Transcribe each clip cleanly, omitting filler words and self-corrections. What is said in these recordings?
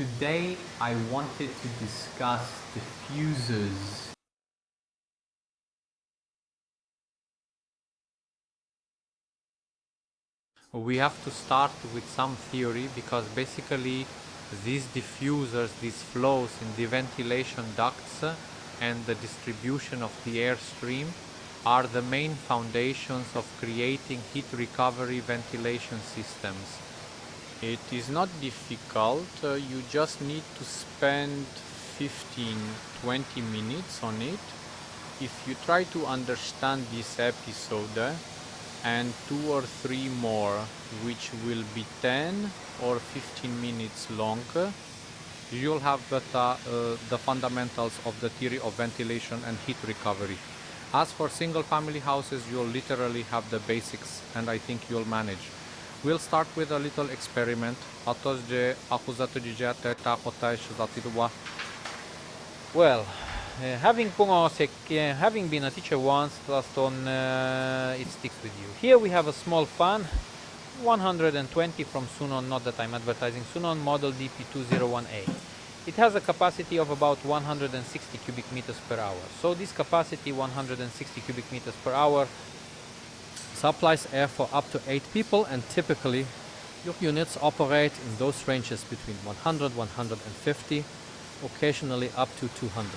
Today I wanted to discuss diffusers. We have to start with some theory because basically these diffusers, these flows in the ventilation ducts and the distribution of the airstream are the main foundations of creating heat recovery ventilation systems. It is not difficult, you just need to spend 15-20 minutes on it. If you try to understand this episode and 2 or 3 more, which will be 10 or 15 minutes long, you'll have the fundamentals of the theory of ventilation and heat recovery. As for single family houses, you'll literally have the basics and I think you'll manage. We'll start with a little experiment. Well, having been a teacher once, it sticks with you. Here we have a small fan, 120 from Sunon, not that I'm advertising, Sunon model DP201A. It has a capacity of about 160 cubic meters per hour. So this capacity, 160 cubic meters per hour, supplies air for up to 8 people, and typically your units operate in those ranges between 100, 150, occasionally up to 200.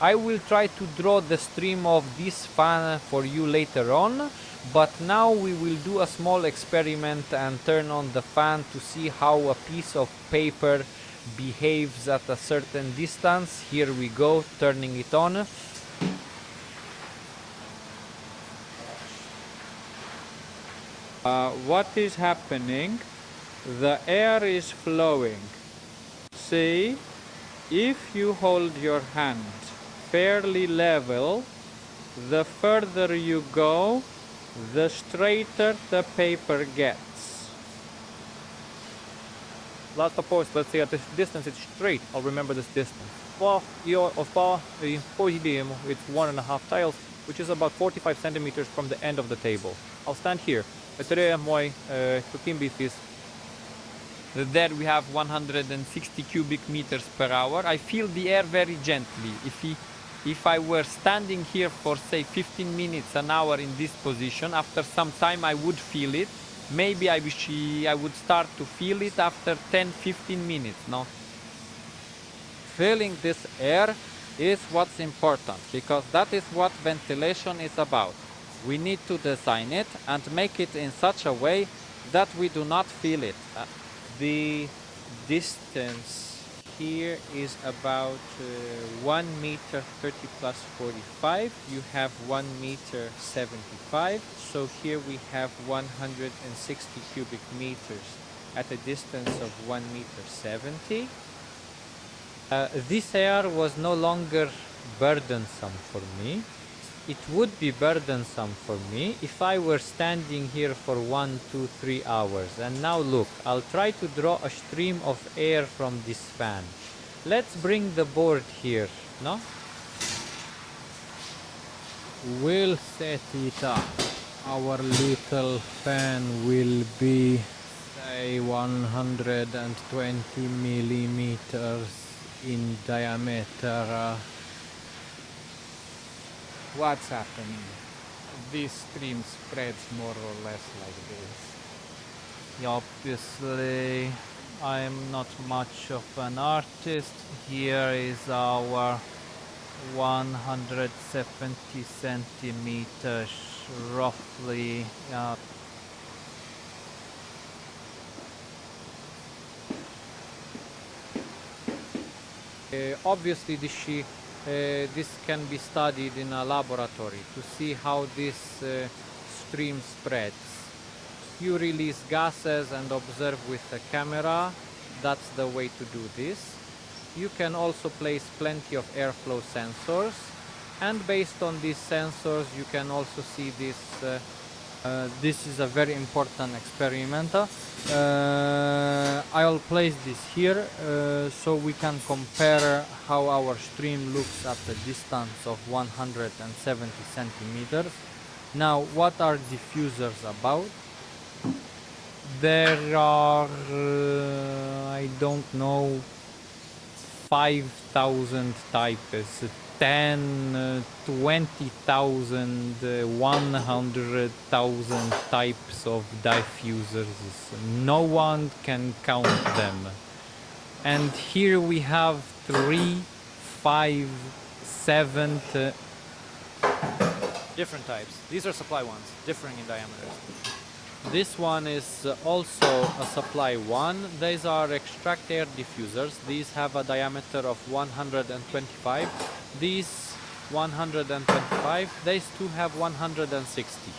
I will try to draw the stream of this fan for you later on, but now we will do a small experiment and turn on the fan to see how a piece of paper behaves at a certain distance. Here we go, turning it on. What is happening? The air is flowing. See, if you hold your hand fairly level, the further you go, the straighter the paper gets. Let's suppose, let's say at this distance it's straight. I'll remember this distance. Well, it's 1.5 tiles, which is about 45 centimeters from the end of the table. I'll stand here. There we have 160 cubic meters per hour. I feel the air very gently. If I were standing here for say 15 minutes, an hour in this position, after some time I would feel it. Maybe I would start to feel it after 10-15 minutes, no? Feeling this air is what's important, because that is what ventilation is about. We need to design it and make it in such a way that we do not feel it. The distance here is about 1 meter 30 plus 45. You have 1 meter 75. So here we have 160 cubic meters at a distance of 1 meter 70. This air was no longer burdensome for me. It would be burdensome for me if I were standing here for 1, 2, 3 hours. And now look, I'll try to draw a stream of air from this fan. Let's bring the board here, no? We'll set it up. Our little fan will be, say, 120 millimeters in diameter. What's happening? This stream spreads more or less like this. Obviously, I'm not much of an artist. Here is our 170 centimeters, roughly. Obviously, this can be studied in a laboratory to see how this stream spreads. You release gases and observe with the camera. That's the way to do this. You can also place plenty of airflow sensors, and based on these sensors you can also see this. This is a very important experiment. I'll place this here so we can compare how our stream looks at a distance of 170 centimeters. Now, what are diffusers about? There are, I don't know, 5,000 types, 10, 20,000, 100,000 types of diffusers. No one can count them. And here we have 3, 5, 7. Different types. These are supply ones, differing in diameters. This one is also a supply one. These are extract air diffusers. These have a diameter of 125. These 125. These two have 160.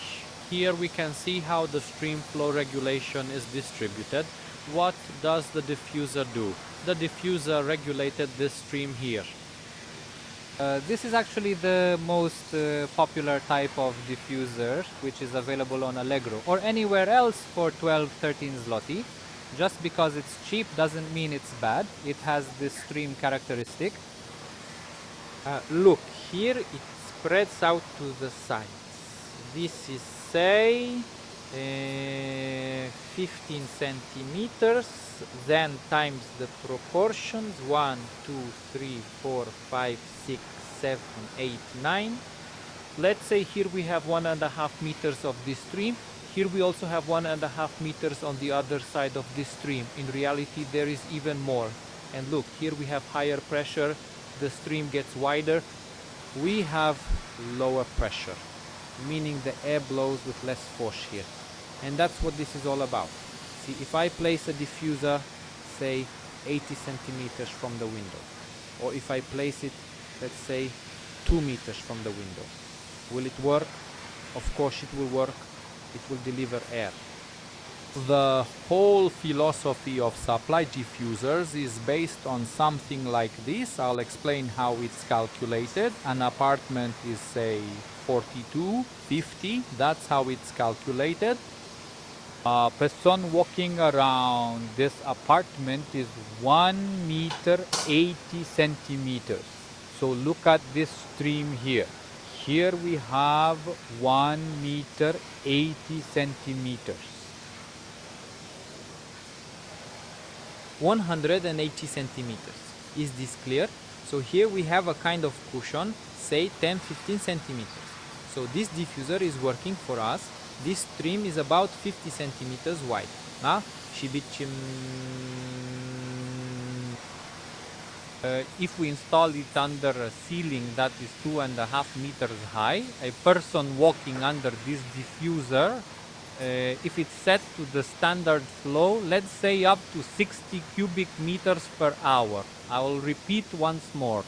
Here we can see how the stream flow regulation is distributed. What does the diffuser do? The diffuser regulated this stream here. This is actually the most popular type of diffuser, which is available on Allegro or anywhere else for 12-13 zloty. Just because it's cheap doesn't mean it's bad. It has this stream characteristic. Look, here it spreads out to the sides. This is, say, 15 centimeters, then times the proportions 1, 2, 3, 4, 5, 6, 7, 8, 9. Let's say here we have 1.5 meters of this stream. Here we also have 1.5 meters on the other side of this stream. In reality, there is even more. And look, here we have higher pressure. The stream gets wider. We have lower pressure, meaning the air blows with less force here. And that's what this is all about. See, if I place a diffuser, say 80 centimeters from the window, or if I place it, let's say 2 meters from the window, will it work? Of course it will work. It will deliver air. The whole philosophy of supply diffusers is based on something like this. I'll explain how it's calculated. An apartment is, say, 42, 50. That's how it's calculated. A person walking around this apartment is 1 meter 80 centimeters. So look at this stream here. Here we have 1 meter 80 centimeters. 180 centimeters. Is this clear? So here we have a kind of cushion, say 10-15 centimeters. So this diffuser is working for us. This stream is about 50 centimeters wide. If we install it under a ceiling that is 2.5 meters high, a person walking under this diffuser, if it's set to the standard flow, let's say up to 60 cubic meters per hour. I will repeat once more.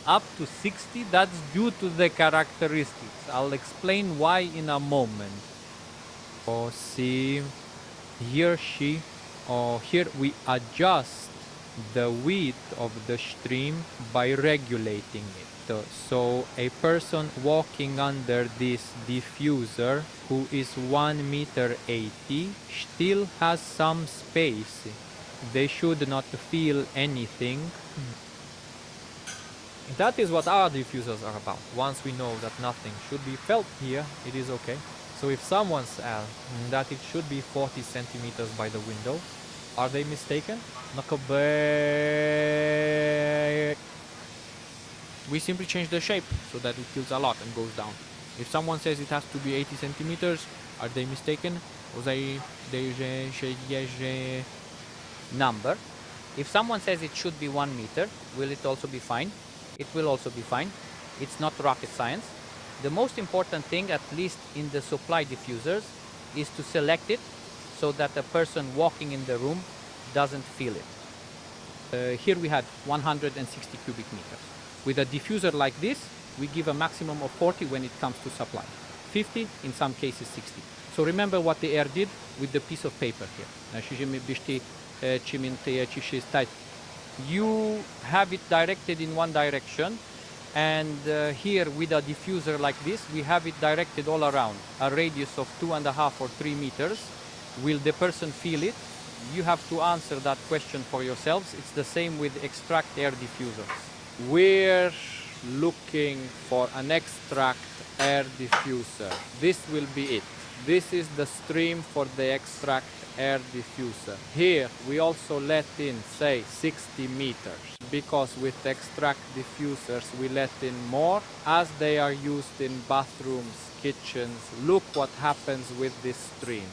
Up to 60, that's due to the characteristics. I'll explain why in a moment. Oh, see, here we adjust the width of the stream by regulating it. So a person walking under this diffuser who is 1 meter 80 still has some space. They should not feel anything. That is what our diffusers are about. Once we know that nothing should be felt here, it is okay. So if someone says that it should be 40 centimeters by the window, are they mistaken? We simply change the shape so that it tilts a lot and goes down. If someone says it has to be 80 centimeters, are they mistaken? Number. If someone says it should be 1 meter, will it also be fine? It will also be fine. It's not rocket science. The most important thing, at least in the supply diffusers, is to select it so that a person walking in the room doesn't feel it. Here we had 160 cubic meters. With a diffuser like this, we give a maximum of 40 when it comes to supply. 50, in some cases 60. So remember what the air did with the piece of paper here. You have it directed in one direction, and here with a diffuser like this, we have it directed all around, a radius of 2.5 or 3 meters. Will the person feel it? You have to answer that question for yourselves. It's the same with extract air diffusers. We're looking for an extract air diffuser. This will be it. This is the stream for the extract air diffuser. Here we also let in, say, 60 meters, because with extract diffusers we let in more, as they are used in bathrooms, kitchens. Look what happens with this stream.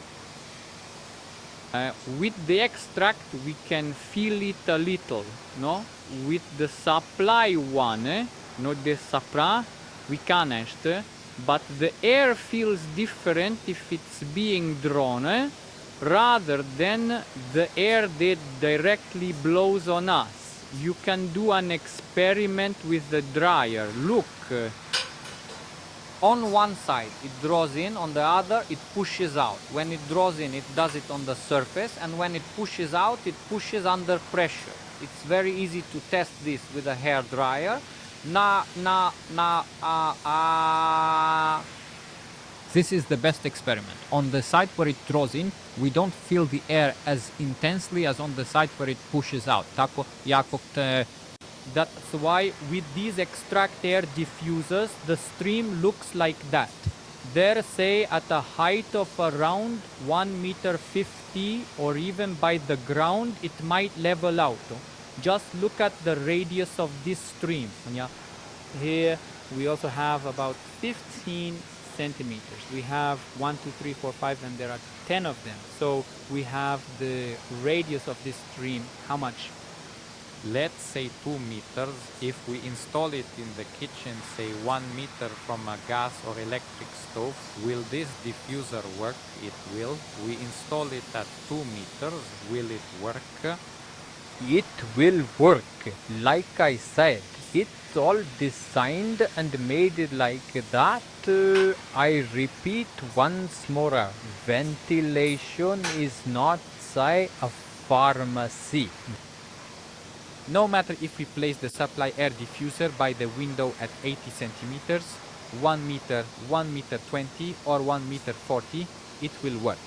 With the extract we can feel it a little, no? With the supply one, not the supply, we can't, but the air feels different if it's being drawn, rather than the air that directly blows on us. You can do an experiment with the dryer. Look. On one side it draws in, on the other it pushes out. When it draws in, it does it on the surface, and when it pushes out, it pushes under pressure. It's very easy to test this with a hair dryer. This is the best experiment. On the side where it draws in, we don't feel the air as intensely as on the side where it pushes out. That's why with these extract air diffusers, the stream looks like that. They're, say, at a height of around 1 meter 50, or even by the ground, it might level out. Just look at the radius of this stream. Yeah. Here we also have about 15 centimeters. We have 1, 2, 3, 4, 5, and there are 10 of them. So we have the radius of this stream. How much? Let's say 2 meters. If we install it in the kitchen, say 1 meter from a gas or electric stove, will this diffuser work? It will. We install it at 2 meters. Will it work? It will work. Like I said, it's all designed and made like that. I repeat once more, ventilation is not, say, a pharmacy. No matter if we place the supply air diffuser by the window at 80 centimeters, 1 meter, 1 meter 20, or 1 meter 40, it will work.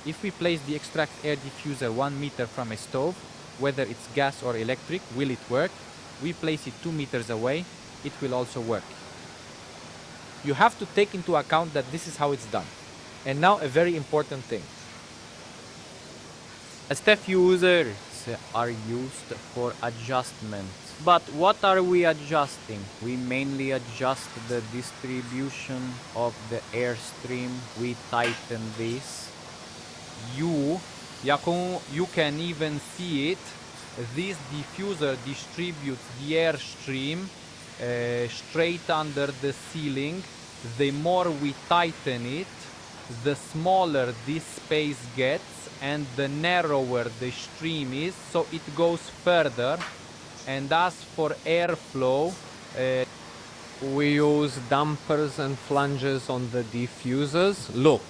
If we place the extract air diffuser 1 meter from a stove, whether it's gas or electric, will it work? We place it 2 meters away, it will also work. You have to take into account that this is how it's done. And now a very important thing. Diffusers are used for adjustment. But what are we adjusting? We mainly adjust the distribution of the airstream. We tighten this. You can even see it. This diffuser distributes the airstream straight under the ceiling. The more we tighten it, the smaller this space gets and the narrower the stream is, so it goes further. And as for airflow, we use dampers and flanges on the diffusers. Look,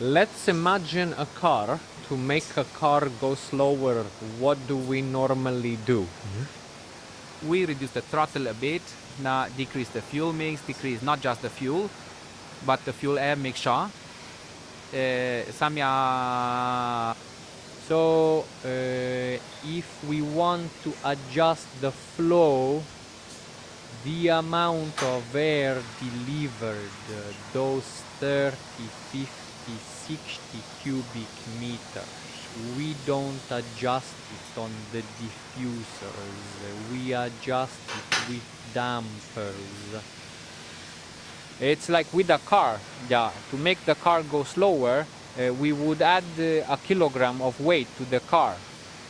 let's imagine a car. To make a car go slower, what do we normally do? We reduce the throttle a bit, now decrease the fuel mix, decrease not just the fuel, but the fuel air mixture. So if we want to adjust the flow, the amount of air delivered, those 30, 50, 60 cubic meters, we don't adjust it on the diffusers, we adjust it with dampers. It's like with a car. Yeah, to make the car go slower, we would add a kilogram of weight to the car.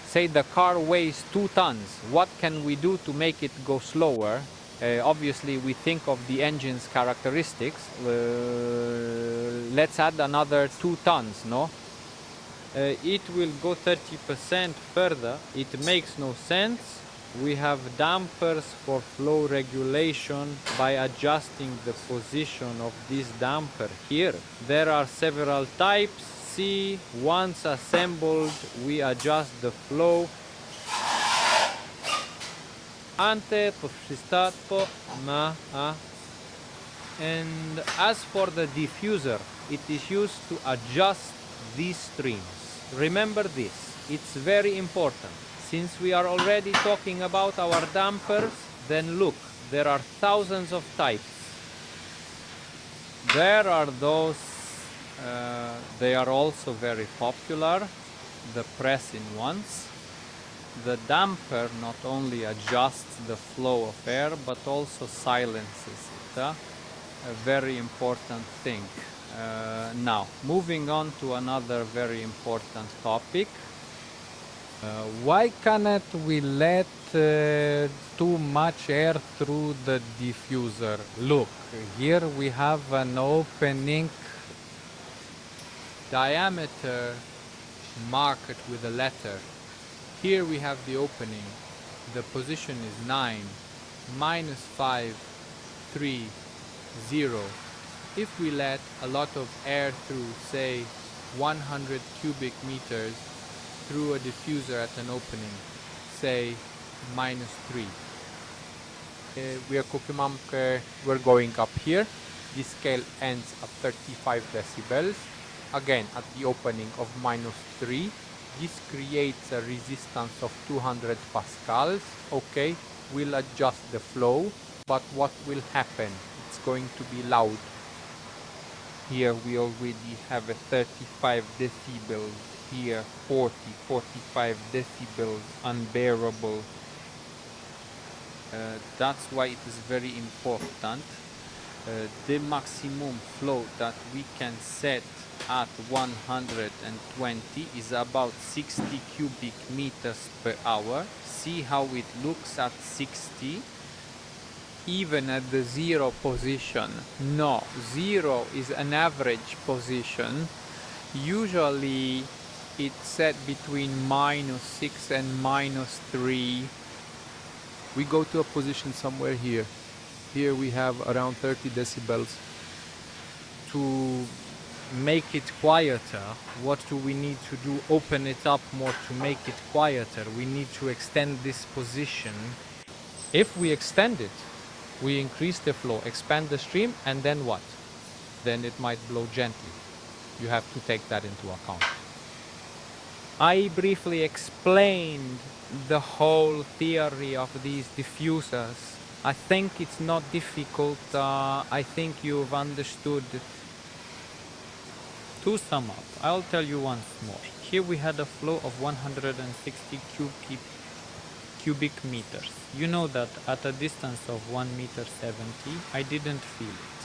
Say the car weighs 2 tons. What can we do to make it go slower? Obviously, we think of the engine's characteristics. Let's add another 2 tons, no? It will go 30% further. It makes no sense. We have dampers for flow regulation by adjusting the position of this damper here. There are several types. See, once assembled, we adjust the flow. And as for the diffuser, it is used to adjust these streams. Remember this, it's very important. Since we are already talking about our dampers, then look, there are thousands of types. There are those, they are also very popular. the press in once. The damper not only adjusts the flow of air but also silences it. A very important thing. Now, moving on to another very important topic. Why cannot we let too much air through the diffuser? Look, here we have an opening diameter marked with a letter. Here we have the opening. The position is 9, -5, 3, 0. If we let a lot of air through, say 100 cubic meters through a diffuser at an opening, say -3. We are cooking mom, we're going up here. This scale ends at 35 decibels. Again, at the opening of -3. This creates a resistance of 200 pascals. Okay, we'll adjust the flow, but what will happen? It's going to be loud. Here we already have a 35 decibels. Here 40, 45 decibels, unbearable. That's why it is very important. The maximum flow that we can set at 120 is about 60 cubic meters per hour. See how it looks at 60. Even at the 0 position. No, 0 is an average position. Usually it's set between -6 and -3. We go to a position somewhere here. Here we have around 30 decibels. To make it quieter, what do we need to do? Open it up more to make it quieter. We need to extend this position. If we extend it, we increase the flow, expand the stream, and then what? Then it might blow gently. You have to take that into account. I briefly explained the whole theory of these diffusers. I think it's not difficult. I think you've understood. To sum up, I'll tell you once more. Here we had a flow of 160 cubic meters. You know that at a distance of 1 meter 70, I didn't feel it.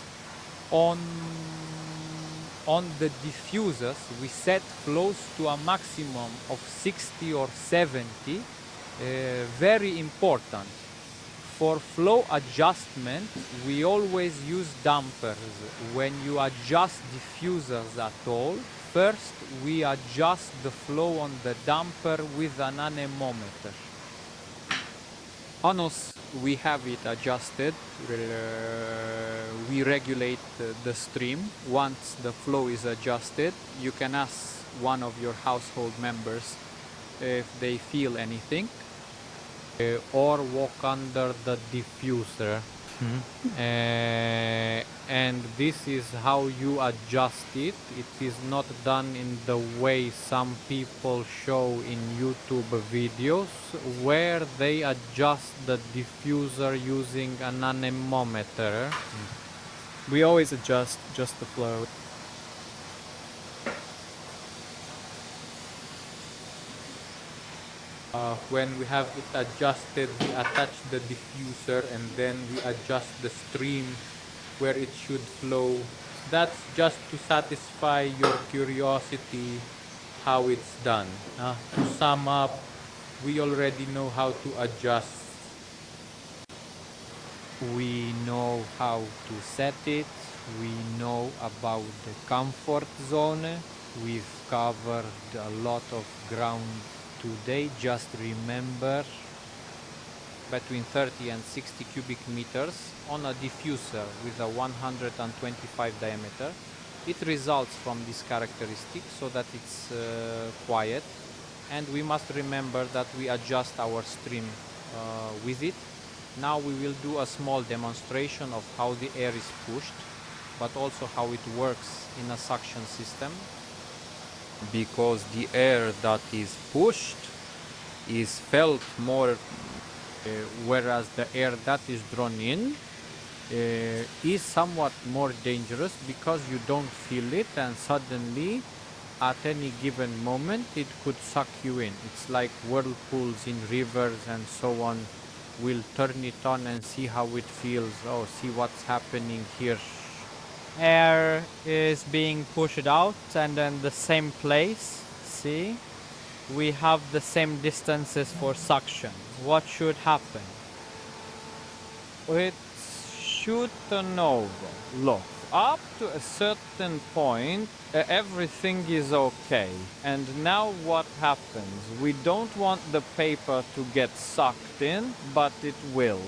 On the diffusers, we set flows to a maximum of 60 or 70. Very important. For flow adjustment, we always use dampers. When you adjust diffusers at all, first we adjust the flow on the damper with an anemometer. Once we have it adjusted, we regulate the stream. Once the flow is adjusted, you can ask one of your household members if they feel anything, or walk under the diffuser. And this is how you adjust it. It is not done in the way some people show in YouTube videos, where they adjust the diffuser using an anemometer. We always adjust just the flow. When we have it adjusted, we attach the diffuser and then we adjust the stream where it should flow. That's just to satisfy your curiosity how it's done. To sum up, we already know how to adjust. We know how to set it. We know about the comfort zone. We've covered a lot of ground today. Just remember, between 30 and 60 cubic meters on a diffuser with a 125 diameter. It results from this characteristic so that it's quiet, and we must remember that we adjust our stream with it. Now we will do a small demonstration of how the air is pushed, but also how it works in a suction system. Because the air that is pushed is felt more, whereas the air that is drawn in is somewhat more dangerous because you don't feel it, and suddenly at any given moment it could suck you in. It's like whirlpools in rivers and so on. We'll turn it on and see how it feels. Oh, see what's happening here. Air is being pushed out and then the same place. See? We have the same distances for suction. What should happen? It should turn over. Look, up to a certain point, everything is okay. And now what happens? We don't want the paper to get sucked in, but it will.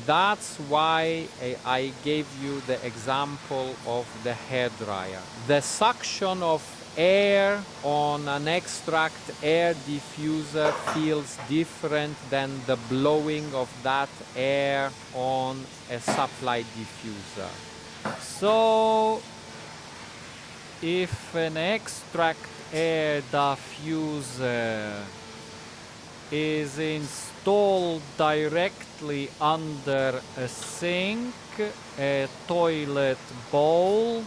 That's why I gave you the example of the hairdryer. The suction of air on an extract air diffuser feels different than the blowing of that air on a supply diffuser. So, if an extract air diffuser is installed directly under a sink, a toilet bowl,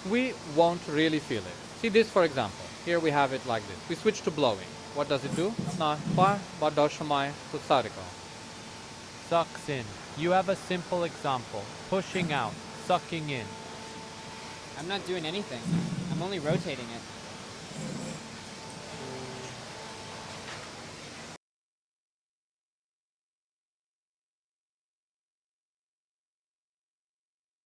We won't really feel it. See this, for example. Here we have it like this. We switch to blowing. What does it do? no, Badoshmai Susariko. Sucks in. You have a simple example. Pushing out, sucking in. I'm not doing anything. I'm only rotating it.